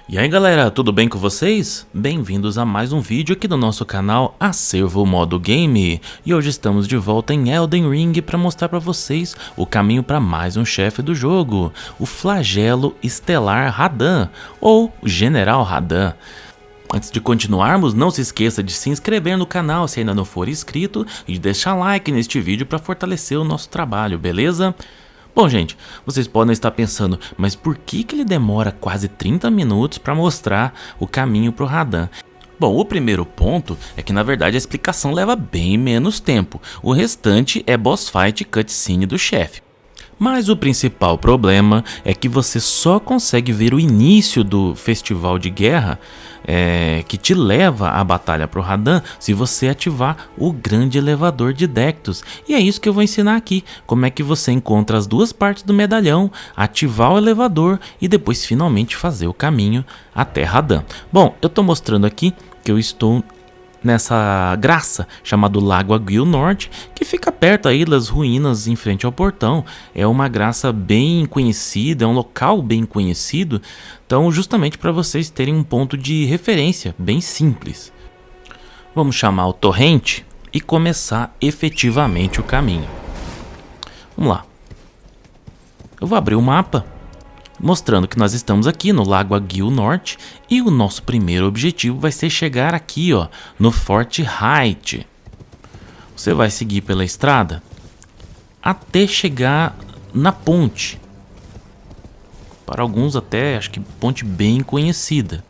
E aí galera, tudo bem com vocês? Bem-vindos a mais um vídeo aqui do nosso canal Acervo Modo Game. E hoje estamos de volta em Elden Ring para mostrar para vocês o caminho para mais um chefe do jogo, o Flagelo Estelar Radahn, ou General Radahn. Antes de continuarmos, não se esqueça de se inscrever no canal se ainda não for inscrito e de deixar like neste vídeo para fortalecer o nosso trabalho, beleza? Bom, gente, vocês podem estar pensando, mas por que ele demora quase 30 minutos para mostrar o caminho para o Radahn? Bom, o primeiro ponto é que na verdade a explicação leva bem menos tempo, o restante é boss fight e cutscene do chefe. Mas o principal problema é que você só consegue ver o início do festival de guerra que te leva à batalha pro Radahn se você ativar o grande elevador de Dectus. E é isso que eu vou ensinar aqui, como é que você encontra as duas partes do medalhão, ativar o elevador e depois finalmente fazer o caminho até Radahn. Bom, eu tô mostrando aqui que eu estou nessa graça chamado Lago Aguil Norte, que fica perto aí das ruínas em frente ao portão. É uma graça bem conhecida, é um local bem conhecido, então justamente para vocês terem um ponto de referência bem simples. Vamos chamar o torrente e começar efetivamente o caminho. Vamos lá. Eu vou abrir o mapa mostrando que nós estamos aqui no Lago Aguil Norte e o nosso primeiro objetivo vai ser chegar aqui, ó, no Fort Height. Você vai seguir pela estrada até chegar na ponte. Para alguns até, acho que ponte bem conhecida.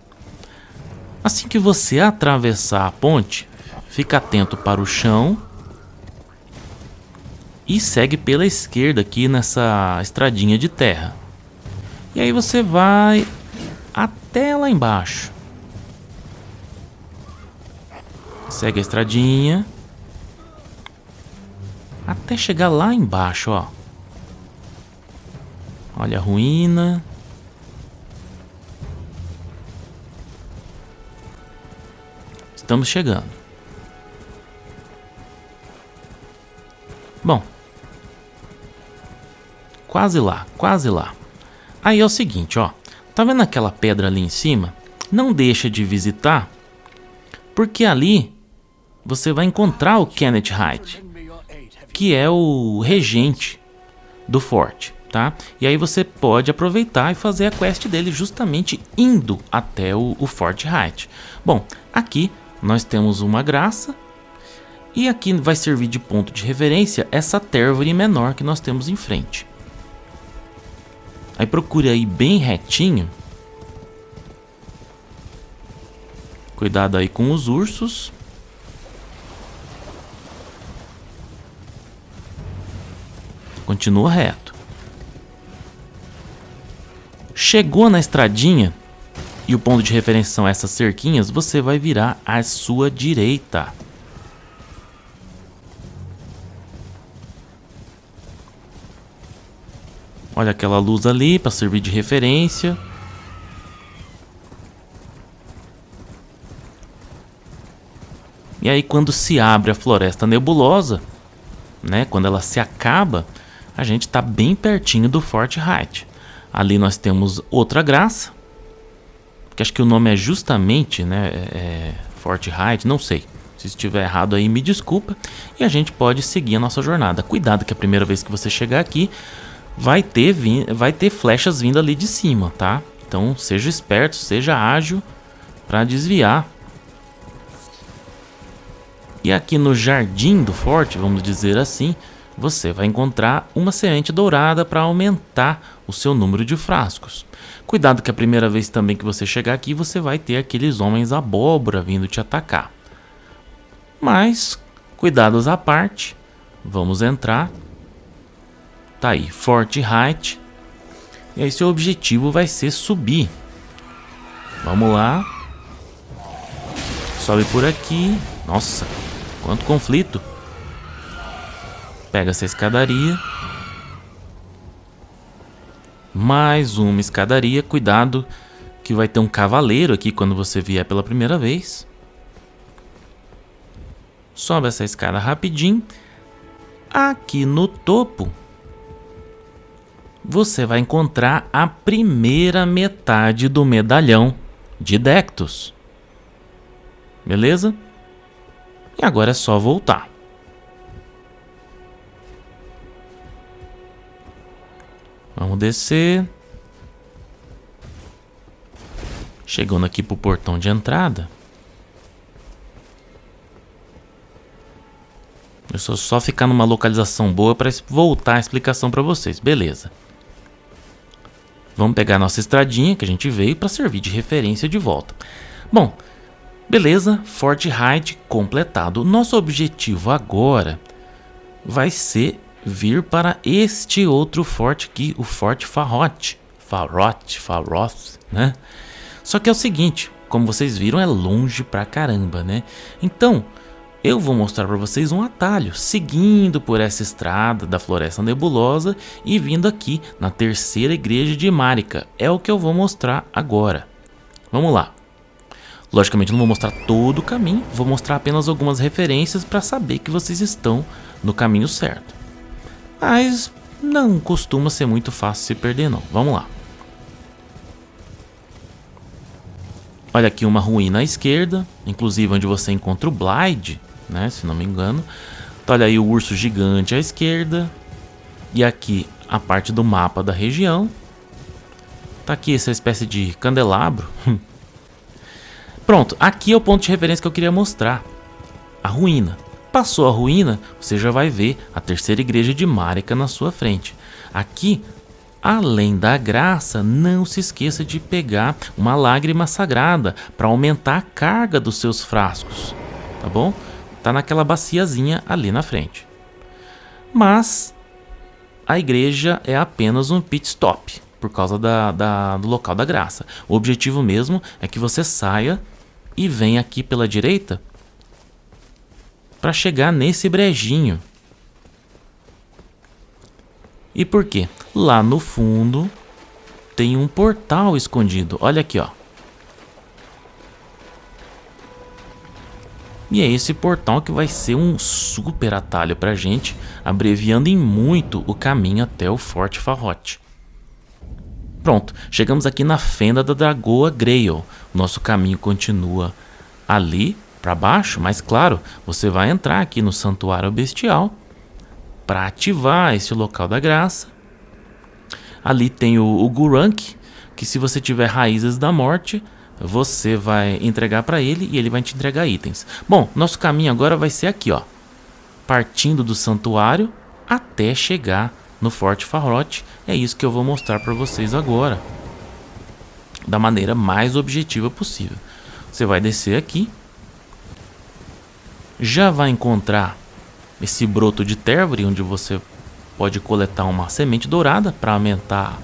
Assim que você atravessar a ponte, fica atento para o chão e segue pela esquerda aqui nessa estradinha de terra. E aí você vai até lá embaixo. Segue a estradinha até chegar lá embaixo, ó. Olha a ruína. Estamos chegando. Bom, quase lá, quase lá. Aí é o seguinte, ó, tá vendo aquela pedra ali em cima? Não deixa de visitar, porque ali você vai encontrar o Kenneth Haight, que é o regente do forte, tá? E aí você pode aproveitar e fazer a quest dele justamente indo até o Fort Height. Bom, aqui nós temos uma graça e aqui vai servir de ponto de referência essa térvore menor que nós temos em frente. Aí procure aí bem retinho. Cuidado aí com os ursos. Continua reto. Chegou na estradinha e o ponto de referência são essas cerquinhas, você vai virar à sua direita. Olha aquela luz ali para servir de referência. E aí quando se abre a floresta nebulosa, né, quando ela se acaba, a gente está bem pertinho do Fort Height. Ali nós temos outra graça, que acho que o nome é justamente, né, Fort Height, não sei. Se estiver errado aí, me desculpa. E a gente pode seguir a nossa jornada. Cuidado que a primeira vez que você chegar aqui vai ter flechas vindo ali de cima, tá? Então seja esperto, seja ágil para desviar. E aqui no jardim do forte, vamos dizer assim, você vai encontrar uma semente dourada para aumentar o seu número de frascos. Cuidado que a primeira vez também que você chegar aqui, você vai ter aqueles homens abóbora vindo te atacar. Mas, cuidados à parte, vamos entrar. Tá aí, Fort Height. E aí seu objetivo vai ser subir. Vamos lá. Sobe por aqui. Nossa, quanto conflito. Pega essa escadaria. Mais uma escadaria. Cuidado que vai ter um cavaleiro aqui quando você vier pela primeira vez. Sobe essa escada rapidinho. Aqui no topo você vai encontrar a primeira metade do medalhão de Dectus. Beleza? E agora é só voltar. Vamos descer. Chegando aqui pro portão de entrada. Eu só ficar numa localização boa para voltar a explicação para vocês. Beleza. Vamos pegar nossa estradinha que a gente veio para servir de referência de volta. Bom, beleza. Fort Hyde completado. Nosso objetivo agora vai ser vir para este outro forte aqui, o Forte Farroth, né? Só que é o seguinte, como vocês viram, é longe pra caramba, né? Então, eu vou mostrar para vocês um atalho, seguindo por essa estrada da Floresta Nebulosa e vindo aqui na terceira igreja de Marika. É o que eu vou mostrar agora. Vamos lá. Logicamente não vou mostrar todo o caminho, vou mostrar apenas algumas referências para saber que vocês estão no caminho certo. Mas não costuma ser muito fácil se perder não. Vamos lá. Olha aqui uma ruína à esquerda, inclusive onde você encontra o Blide, né, se não me engano. Então, olha aí o urso gigante à esquerda. E aqui a parte do mapa da região. Tá aqui essa espécie de candelabro. Pronto, aqui é o ponto de referência que eu queria mostrar. A ruína. Passou a ruína, você já vai ver a terceira igreja de Marika na sua frente. Aqui, além da graça, não se esqueça de pegar uma lágrima sagrada para aumentar a carga dos seus frascos, tá bom? Tá naquela baciazinha ali na frente. Mas a igreja é apenas um pit stop por causa do local da graça. O objetivo mesmo é que você saia e venha aqui pela direita para chegar nesse brejinho. E por quê? Lá no fundo tem um portal escondido. Olha aqui, ó. E é esse portal que vai ser um super atalho pra gente, abreviando em muito o caminho até o Forte Farroth. Pronto, chegamos aqui na fenda da Dragoa Grail. Nosso caminho continua ali para baixo, mas claro, você vai entrar aqui no Santuário Bestial para ativar esse local da graça. Ali tem o Gurranq, que se você tiver raízes da morte, você vai entregar para ele e ele vai te entregar itens. Bom, nosso caminho agora vai ser aqui, ó, partindo do santuário até chegar no Forte Farroth. É isso que eu vou mostrar para vocês agora, da maneira mais objetiva possível. Você vai descer aqui, já vai encontrar esse broto de Tervori, onde você pode coletar uma semente dourada para aumentar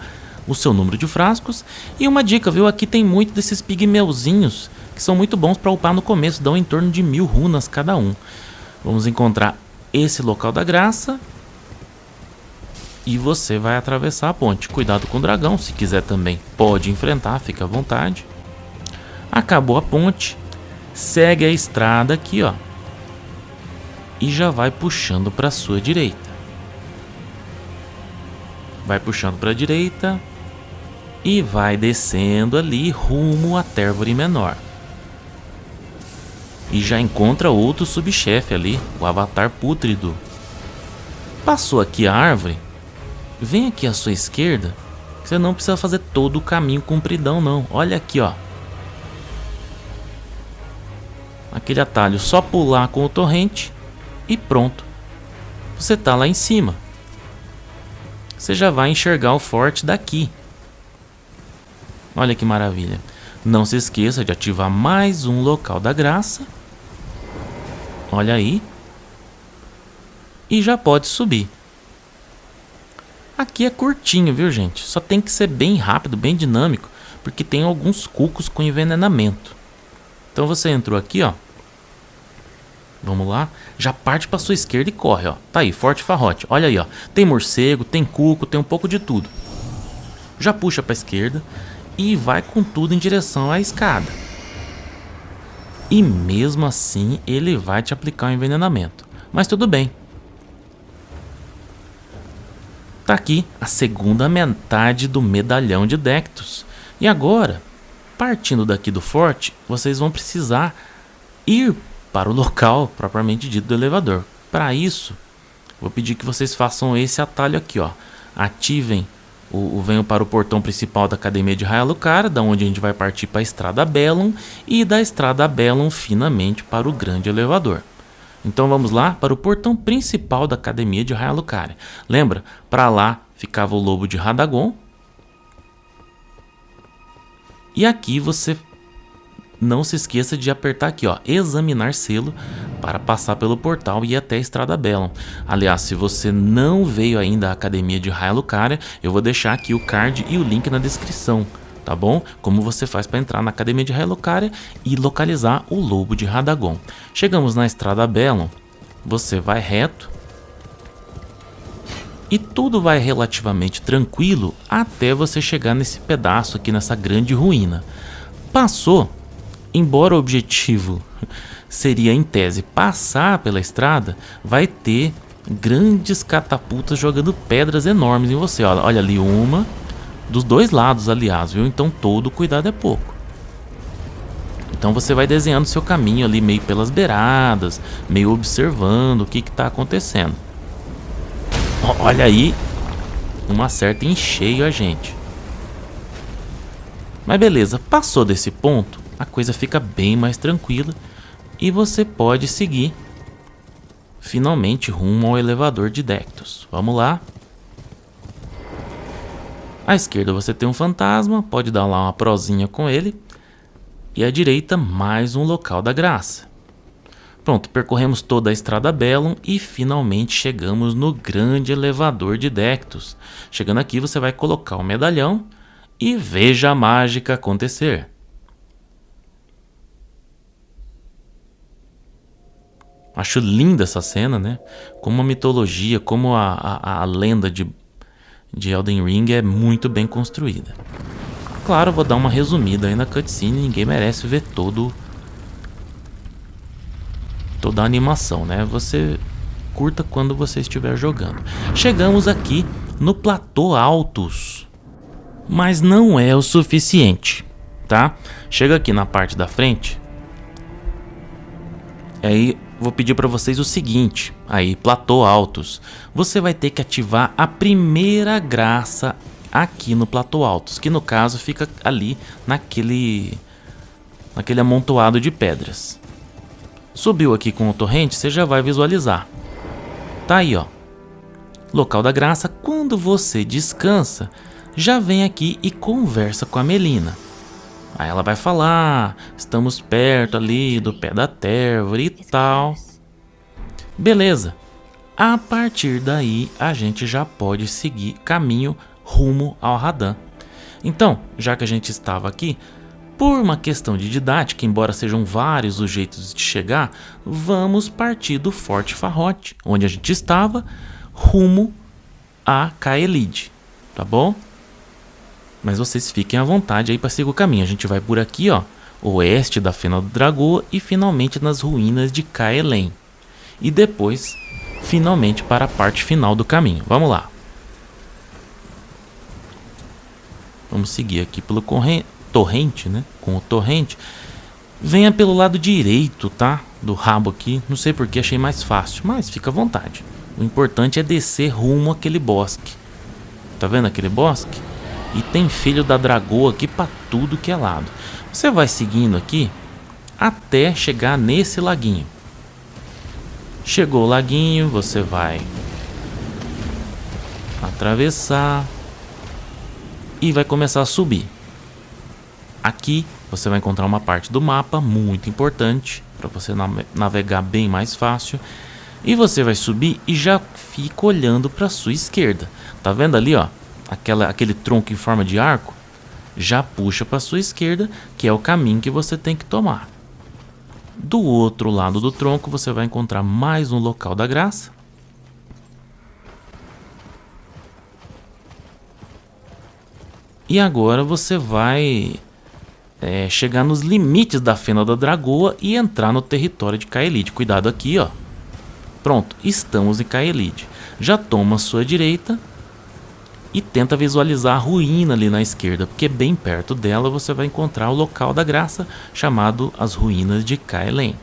o seu número de frascos. E uma dica, viu? Aqui tem muito desses pigmeuzinhos que são muito bons para upar no começo, dão em torno de 1000 runas cada um. Vamos encontrar esse local da graça e você vai atravessar a ponte. Cuidado com o dragão, se quiser também pode enfrentar, fica à vontade. Acabou a ponte, segue a estrada aqui, ó, e já vai puxando para a sua direita. Vai puxando para a direita e vai descendo ali rumo a Tervori Menor. E já encontra outro subchefe ali, o Avatar Pútrido. Passou aqui a árvore, vem aqui à sua esquerda, que você não precisa fazer todo o caminho compridão não. Olha aqui, ó. Aquele atalho, só pular com o torrente e pronto. Você tá lá em cima. Você já vai enxergar o forte daqui. Olha que maravilha. Não se esqueça de ativar mais um local da graça. Olha aí. E já pode subir. Aqui é curtinho, viu, gente? Só tem que ser bem rápido, bem dinâmico, porque tem alguns cucos com envenenamento. Então você entrou aqui, ó. Vamos lá. Já parte para sua esquerda e corre, ó. Tá aí, Forte Farroth. Olha aí, ó. Tem morcego, tem cuco, tem um pouco de tudo. Já puxa para a esquerda e vai com tudo em direção à escada. E mesmo assim, ele vai te aplicar um envenenamento. Mas tudo bem. Tá aqui a segunda metade do medalhão de Dectus. E agora, partindo daqui do forte, vocês vão precisar ir para o local propriamente dito do elevador. Para isso, vou pedir que vocês façam esse atalho aqui, ó. Ativem venham para o portão principal da Academia de Raya Lucaria, da onde a gente vai partir para a Estrada Bellum, e da Estrada Bellum finalmente para o grande elevador. Então vamos lá para o portão principal da Academia de Raya Lucaria. Lembra? Para lá ficava o Lobo de Radagon. E aqui você não se esqueça de apertar aqui, ó, examinar selo, para passar pelo portal e ir até a Estrada Bellum. Aliás, se você não veio ainda à Academia de Raya Lucaria, eu vou deixar aqui o card e o link na descrição, tá bom? Como você faz para entrar na Academia de Raya Lucaria e localizar o Lobo de Radagon. Chegamos na Estrada Bellum, você vai reto e tudo vai relativamente tranquilo até você chegar nesse pedaço aqui, nessa grande ruína. Passou, embora o objetivo seria em tese passar pela estrada, vai ter grandes catapultas jogando pedras enormes em você. Olha ali uma, dos dois lados aliás, viu? Então todo cuidado é pouco. Então você vai desenhando seu caminho ali meio pelas beiradas, meio observando o que está acontecendo. Olha aí, uma acerta em cheio a gente. Mas beleza, passou desse ponto, a coisa fica bem mais tranquila e você pode seguir finalmente rumo ao elevador de Dectus. Vamos lá. À esquerda você tem um fantasma, pode dar lá uma prosinha com ele. E à direita mais um local da graça. Pronto, percorremos toda a Estrada Bellum e finalmente chegamos no grande elevador de Dectus. Chegando aqui você vai colocar o medalhão e veja a mágica acontecer. Acho linda essa cena, né? Como a mitologia, como a lenda de Elden Ring é muito bem construída. Claro, vou dar uma resumida aí na cutscene, ninguém merece ver toda a animação, né? Você curta quando você estiver jogando. Chegamos aqui no Platô Altus, mas não é o suficiente, tá? Chega aqui na parte da frente, aí vou pedir para vocês o seguinte, aí Platô Altus, você vai ter que ativar a primeira graça aqui no Platô Altus, que no caso fica ali naquele amontoado de pedras. Subiu aqui com o torrente, você já vai visualizar. Tá aí, ó. Local da graça. Quando você descansa, já vem aqui e conversa com a Melina. Aí ela vai falar, estamos perto ali do pé da Térvore e tal. Beleza. A partir daí, a gente já pode seguir caminho rumo ao Radahn. Então, já que a gente estava aqui, por uma questão de didática, embora sejam vários os jeitos de chegar, vamos partir do Forte Farrote, onde a gente estava, rumo a Caelid, tá bom? Mas vocês fiquem à vontade aí para seguir o caminho. A gente vai por aqui, ó, oeste da Fena do Dragor e finalmente nas ruínas de Caelem. E depois, finalmente para a parte final do caminho. Vamos lá. Vamos seguir aqui pelo torrente, né? Com o torrente. Venha pelo lado direito, tá? Do rabo aqui. Não sei porque, achei mais fácil, mas fica à vontade. O importante é descer rumo àquele bosque. Tá vendo aquele bosque? E tem filho da dragoa aqui pra tudo que é lado. Você vai seguindo aqui até chegar nesse laguinho. Chegou o laguinho, você vai atravessar e vai começar a subir. Aqui você vai encontrar uma parte do mapa muito importante para você navegar bem mais fácil. E você vai subir e já fica olhando para sua esquerda. Tá vendo ali, ó? Aquele tronco em forma de arco? Já puxa para sua esquerda, que é o caminho que você tem que tomar. Do outro lado do tronco você vai encontrar mais um local da graça. E agora você vai chegar nos limites da Fena da Dragoa e entrar no território de Caelid. Cuidado aqui, ó. Pronto, estamos em Caelid. Já toma a sua direita e tenta visualizar a ruína ali na esquerda, porque bem perto dela você vai encontrar o local da graça, chamado as ruínas de Caerleon.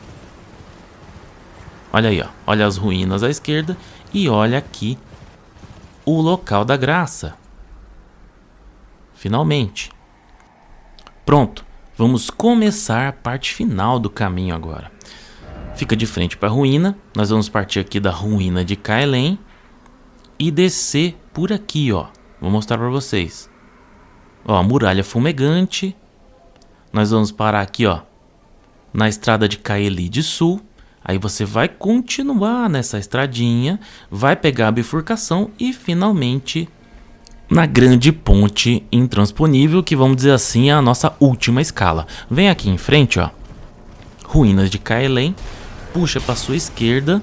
Olha aí, ó. Olha as ruínas à esquerda e olha aqui o local da graça. Finalmente. Pronto, vamos começar a parte final do caminho agora. Fica de frente para a ruína, nós vamos partir aqui da ruína de Caerleon e descer por aqui, ó. Vou mostrar para vocês. Ó, a muralha fumegante. Nós vamos parar aqui, ó, na estrada de Caelid Sul. Aí você vai continuar nessa estradinha, vai pegar a bifurcação e finalmente na grande ponte intransponível, que vamos dizer assim é a nossa última escala. Vem aqui em frente, ó, ruínas de Caerleon, puxa para sua esquerda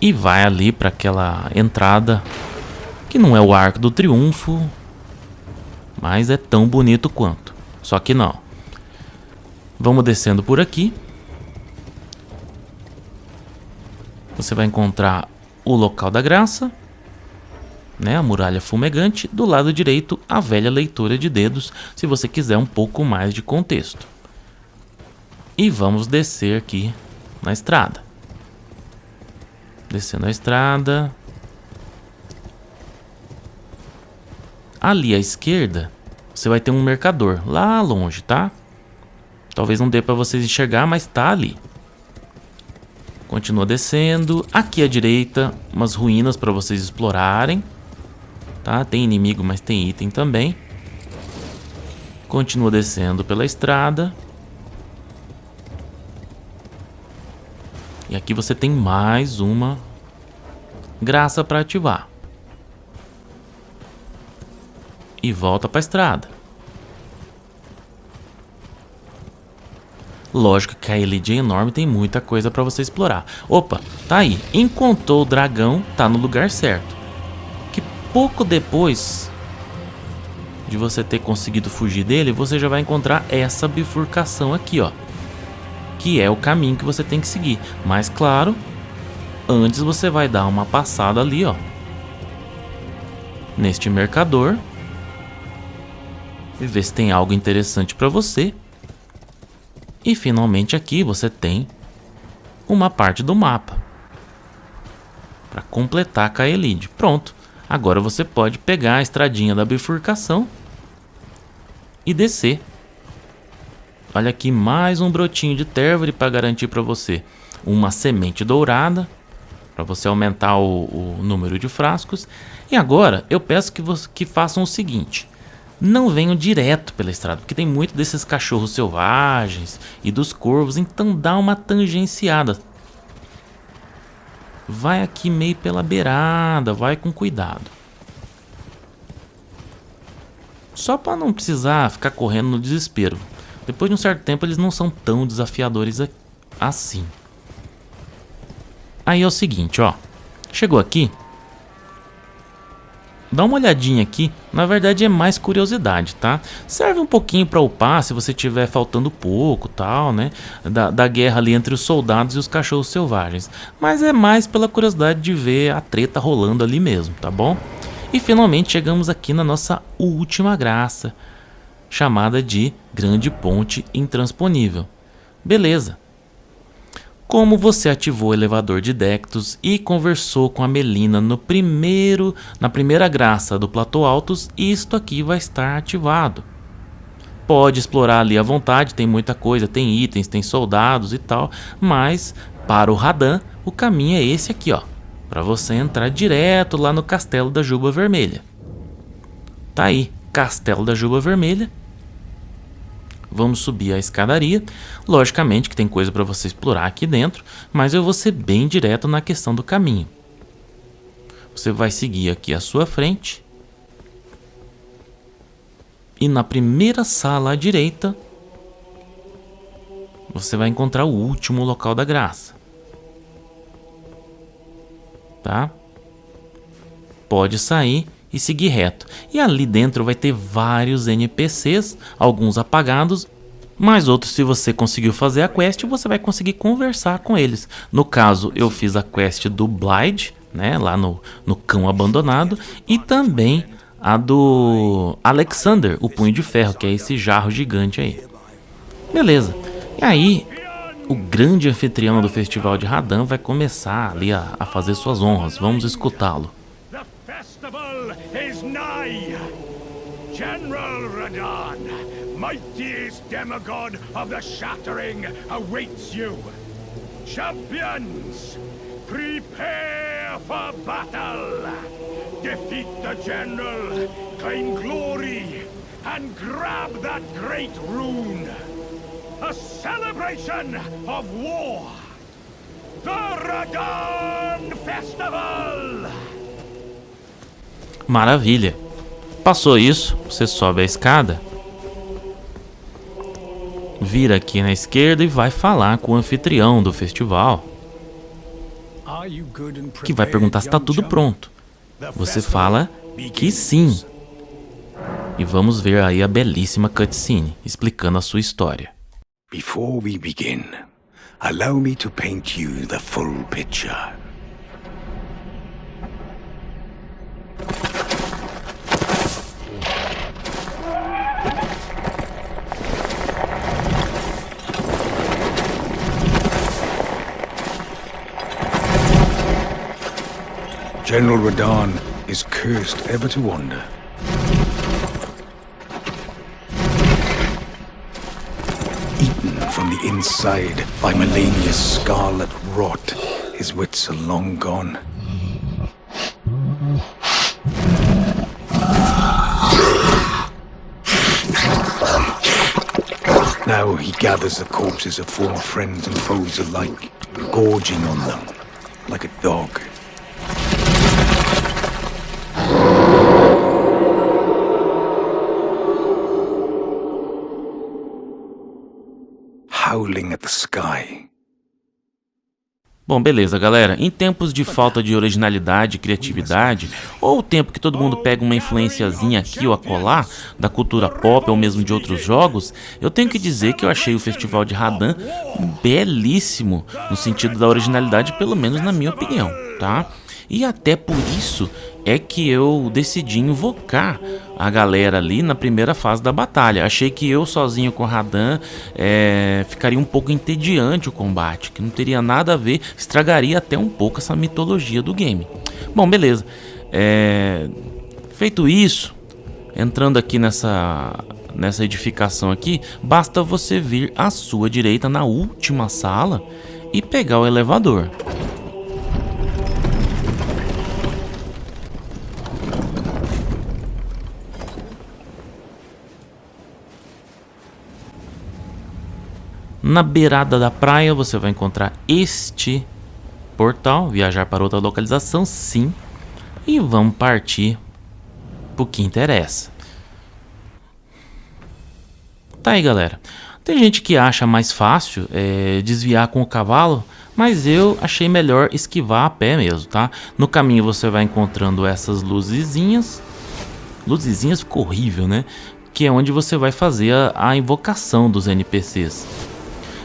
e vai ali para aquela entrada que não é o Arco do Triunfo, mas é tão bonito quanto. Só que não. Vamos descendo por aqui. Você vai encontrar o local da graça, né, a muralha fumegante. Do lado direito, a velha leitura de dedos, se você quiser um pouco mais de contexto. E vamos descer aqui na estrada. Descendo a estrada. Ali à esquerda, você vai ter um mercador lá longe, tá? Talvez não dê para vocês enxergar, mas tá ali. Continua descendo. Aqui à direita, umas ruínas para vocês explorarem. Tá? Tem inimigo, mas tem item também. Continua descendo pela estrada. E aqui você tem mais uma graça para ativar. E volta para a estrada. Lógico que a Caelid é enorme, tem muita coisa para você explorar. Opa, tá aí. Encontrou o dragão, tá no lugar certo. Que pouco depois de você ter conseguido fugir dele, você já vai encontrar essa bifurcação aqui, ó. Que é o caminho que você tem que seguir. Mas claro, antes você vai dar uma passada ali, ó, neste mercador. E ver se tem algo interessante para você. E finalmente aqui você tem uma parte do mapa para completar a Caelid. Pronto, agora você pode pegar a estradinha da bifurcação e descer. Olha aqui mais um brotinho de Tervor para garantir para você uma semente dourada, para você aumentar o número de frascos. E agora eu peço que façam o seguinte: não venham direto pela estrada, porque tem muito desses cachorros selvagens e dos corvos, então dá uma tangenciada. Vai aqui meio pela beirada, vai com cuidado. Só para não precisar ficar correndo no desespero. Depois de um certo tempo eles não são tão desafiadores assim. Aí é o seguinte, ó. Chegou aqui. Dá uma olhadinha aqui, na verdade é mais curiosidade, tá? Serve um pouquinho para upar se você tiver faltando pouco, tal, né? Da guerra ali entre os soldados e os cachorros selvagens. Mas é mais pela curiosidade de ver a treta rolando ali mesmo, tá bom? E finalmente chegamos aqui na nossa última graça, chamada de Grande Ponte Intransponível. Beleza. Como você ativou o elevador de Dectus e conversou com a Melina na primeira graça do Platô Altos, isto aqui vai estar ativado. Pode explorar ali à vontade, tem muita coisa, tem itens, tem soldados e tal, mas para o Radan o caminho é esse aqui, ó, para você entrar direto lá no Castelo da Juba Vermelha. Tá aí, Castelo da Juba Vermelha. Vamos subir a escadaria. Logicamente que tem coisa para você explorar aqui dentro, mas eu vou ser bem direto na questão do caminho. Você vai seguir aqui à sua frente. E na primeira sala à direita, você vai encontrar o último local da graça. Tá? Pode sair e seguir reto. E ali dentro vai ter vários NPCs, alguns apagados, mas outros, se você conseguiu fazer a quest, você vai conseguir conversar com eles. No caso, eu fiz a quest do Blide, né, lá no cão abandonado, e também a do Alexander, o Punho de Ferro, que é esse jarro gigante aí. Beleza. E aí, o grande anfitrião do Festival de Radahn vai começar ali a fazer suas honras. Vamos escutá-lo. The festival is nigh. General Radahn, mightiest demigod of the Shattering, awaits you. Champions, prepare for battle. Defeat the general, claim glory, and grab that great rune. A celebration of war. The Radahn Festival! Maravilha. Passou isso, você sobe a escada, vira aqui na esquerda e vai falar com o anfitrião do festival, que vai perguntar se está tudo pronto. Você fala que sim. E vamos ver aí a belíssima cutscene explicando a sua história. Before we begin, allow me to paint you the full picture. General Radahn is cursed ever to wander. Eaten from the inside by Malenia's scarlet rot, his wits are long gone. Now he gathers the corpses of former friends and foes alike, gorging on them like a dog. Howling at the sky. Bom, beleza, galera. Em tempos de falta de originalidade e criatividade, ou o tempo que todo mundo pega uma influenciazinha aqui ou acolá, da cultura pop ou mesmo de outros jogos, eu tenho que dizer que eu achei o Festival de Radahn belíssimo, no sentido da originalidade, pelo menos na minha opinião, tá? E até por isso é que eu decidi invocar a galera ali na primeira fase da batalha. Achei que eu sozinho com Radahn ficaria um pouco entediante o combate, que não teria nada a ver, estragaria até um pouco essa mitologia do game. Bom, beleza. Feito isso, entrando aqui nessa edificação aqui, basta você vir à sua direita na última sala e pegar o elevador. Na beirada da praia você vai encontrar este portal, viajar para outra localização, sim. E vamos partir pro que interessa. Tá aí, galera. Tem gente que acha mais fácil desviar com o cavalo, mas eu achei melhor esquivar a pé mesmo, tá? No caminho você vai encontrando essas luzezinhas. Luzezinhas ficou horrível, né? Que é onde você vai fazer a invocação dos NPCs.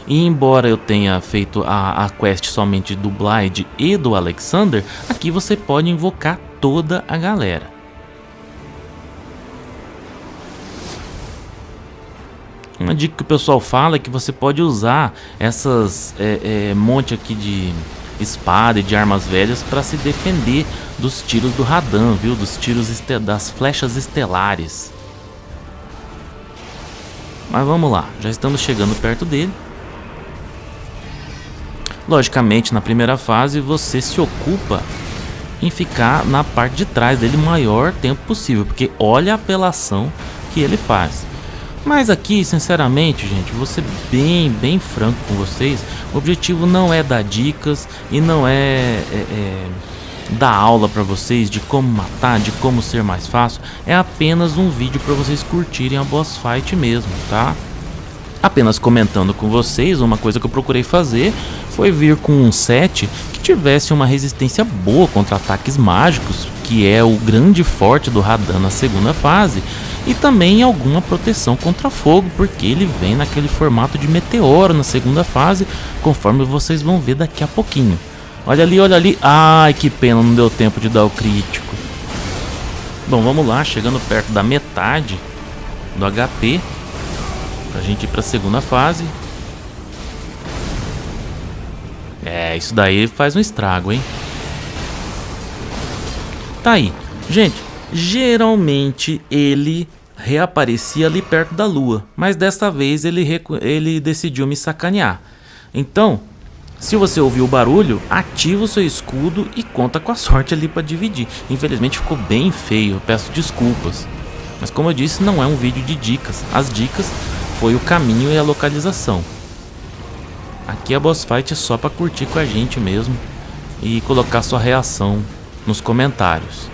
E embora eu tenha feito a quest somente do Blyde e do Alexander, aqui você pode invocar toda a galera. Uma dica que o pessoal fala é que você pode usar essas monte aqui de espada e de armas velhas para se defender dos tiros do Radahn, viu? Dos tiros das flechas estelares. Mas vamos lá, já estamos chegando perto dele. Logicamente, na primeira fase, você se ocupa em ficar na parte de trás dele o maior tempo possível, porque olha a apelação que ele faz. Mas aqui, sinceramente, gente, vou ser bem franco com vocês, o objetivo não é dar dicas e não é dar aula para vocês de como matar, de como ser mais fácil, é apenas um vídeo para vocês curtirem a boss fight mesmo, tá? Apenas comentando com vocês, uma coisa que eu procurei fazer foi vir com um set que tivesse uma resistência boa contra ataques mágicos, que é o grande forte do Radahn na segunda fase, e também alguma proteção contra fogo, porque ele vem naquele formato de meteoro na segunda fase, conforme vocês vão ver daqui a pouquinho. Olha ali, olha ali. Ai, que pena, não deu tempo de dar o crítico. Bom, vamos lá, chegando perto da metade do HP, pra gente ir pra segunda fase. É, isso daí faz um estrago, hein? Tá aí. Gente, geralmente ele reaparecia ali perto da lua, mas desta vez ele decidiu me sacanear. Então, se você ouviu o barulho, ativa o seu escudo e conta com a sorte ali para dividir. Infelizmente ficou bem feio, eu peço desculpas. Mas como eu disse, não é um vídeo de dicas. As dicas foi o caminho e a localização. Aqui a boss fight é só para curtir com a gente mesmo e colocar sua reação nos comentários.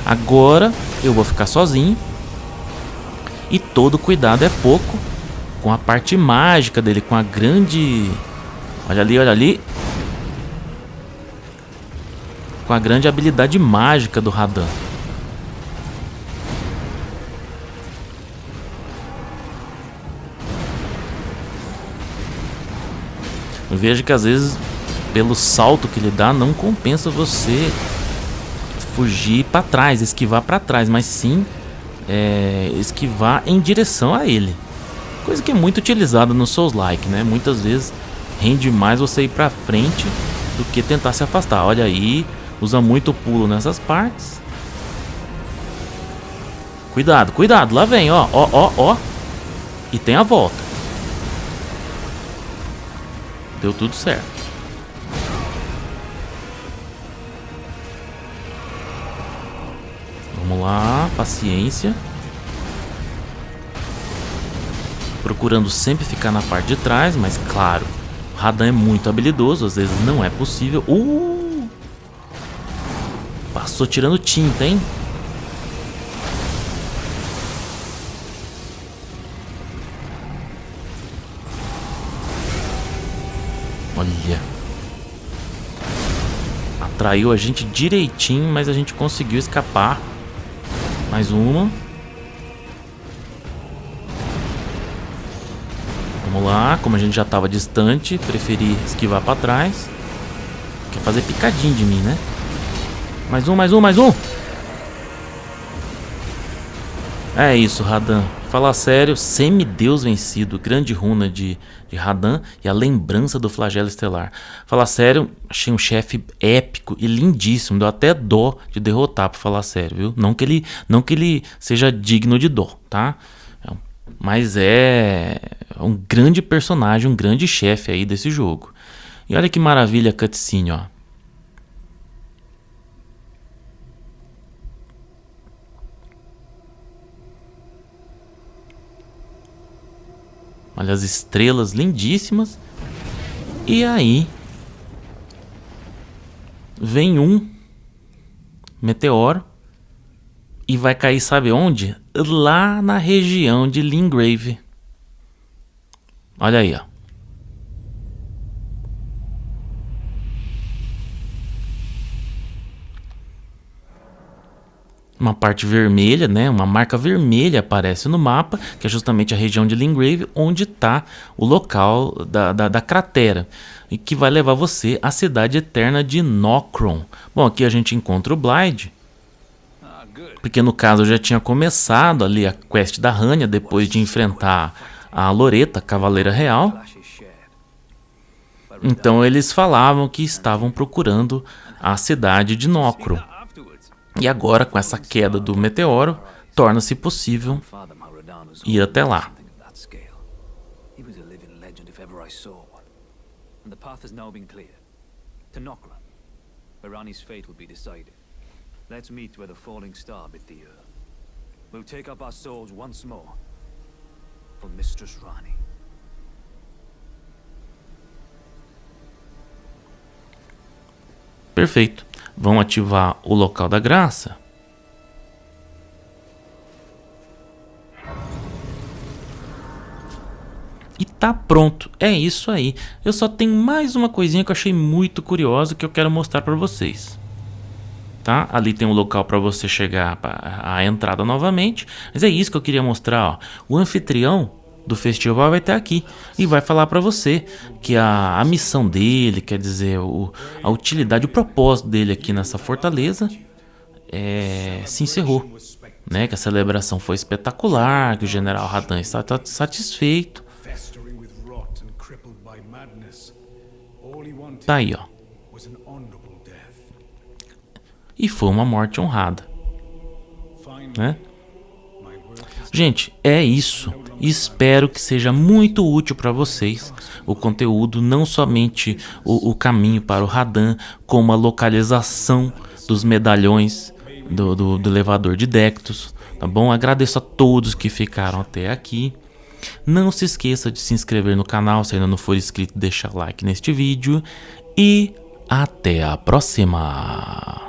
Agora eu vou ficar sozinho. E todo cuidado é pouco com a parte mágica dele, com a grande... Olha ali, olha ali. Com a grande habilidade mágica do Radahn. Veja que às vezes, pelo salto que ele dá, não compensa você fugir para trás, esquivar para trás, mas sim esquivar em direção a ele. Coisa que é muito utilizada no Souls-like, né? Muitas vezes rende mais você ir para frente do que tentar se afastar. Olha aí, usa muito pulo nessas partes. Cuidado, cuidado, lá vem, ó, ó, ó, ó. E tem a volta. Deu tudo certo. Vamos lá, paciência. Procurando sempre ficar na parte de trás, mas claro, o Radahn é muito habilidoso, às vezes não é possível. Passou tirando tinta, hein? Olha. Atraiu a gente direitinho, mas a gente conseguiu escapar. Mais uma. Vamos lá, como a gente já estava distante, preferi esquivar para trás. Quer fazer picadinho de mim, né? Mais um, mais um, mais um. É isso, Radahn. Falar sério, semideus vencido, grande runa de Radahn e a lembrança do flagelo estelar. Falar sério, achei um chefe épico e lindíssimo. Deu até dó de derrotar, pra falar sério, viu? Não que ele seja digno de dó, tá? Mas é um grande personagem, um grande chefe aí desse jogo. E olha que maravilha a cutscene, ó. Olha as estrelas lindíssimas. E aí vem um meteoro e vai cair, sabe onde? Lá na região de Limgrave. Olha aí, ó. Uma parte vermelha, né? Uma marca vermelha aparece no mapa, que é justamente a região de Limgrave, onde está o local da cratera, e que vai levar você à cidade eterna de Nokron. Bom, aqui a gente encontra o Blaidd, porque no caso eu já tinha começado ali a quest da Rania, depois de enfrentar a Loretta, Cavaleira Real. Então eles falavam que estavam procurando a cidade de Nokron. E agora, com essa queda do meteoro, torna-se possível ir até lá. Perfeito. Vamos ativar o local da graça. E tá pronto. É isso aí. Eu só tenho mais uma coisinha que eu achei muito curiosa que eu quero mostrar para vocês. Tá? Ali tem um local para você chegar à entrada novamente. Mas é isso que eu queria mostrar, ó. O anfitrião do festival vai estar aqui e vai falar para você que a missão dele, quer dizer, a utilidade, o propósito dele aqui nessa fortaleza se encerrou, né? Que a celebração foi espetacular, que o General Radan está satisfeito. Festering with rot and crippled by madness. All he wanted Tá aí, ó. was an honorable death. E foi uma morte honrada, Finally, né? my work is Gente, é isso. Espero que seja muito útil para vocês o conteúdo, não somente o caminho para o Radan, como a localização dos medalhões do elevador de Dectus, tá bom? Agradeço a todos que ficaram até aqui. Não se esqueça de se inscrever no canal se ainda não for inscrito, deixa like neste vídeo e até a próxima!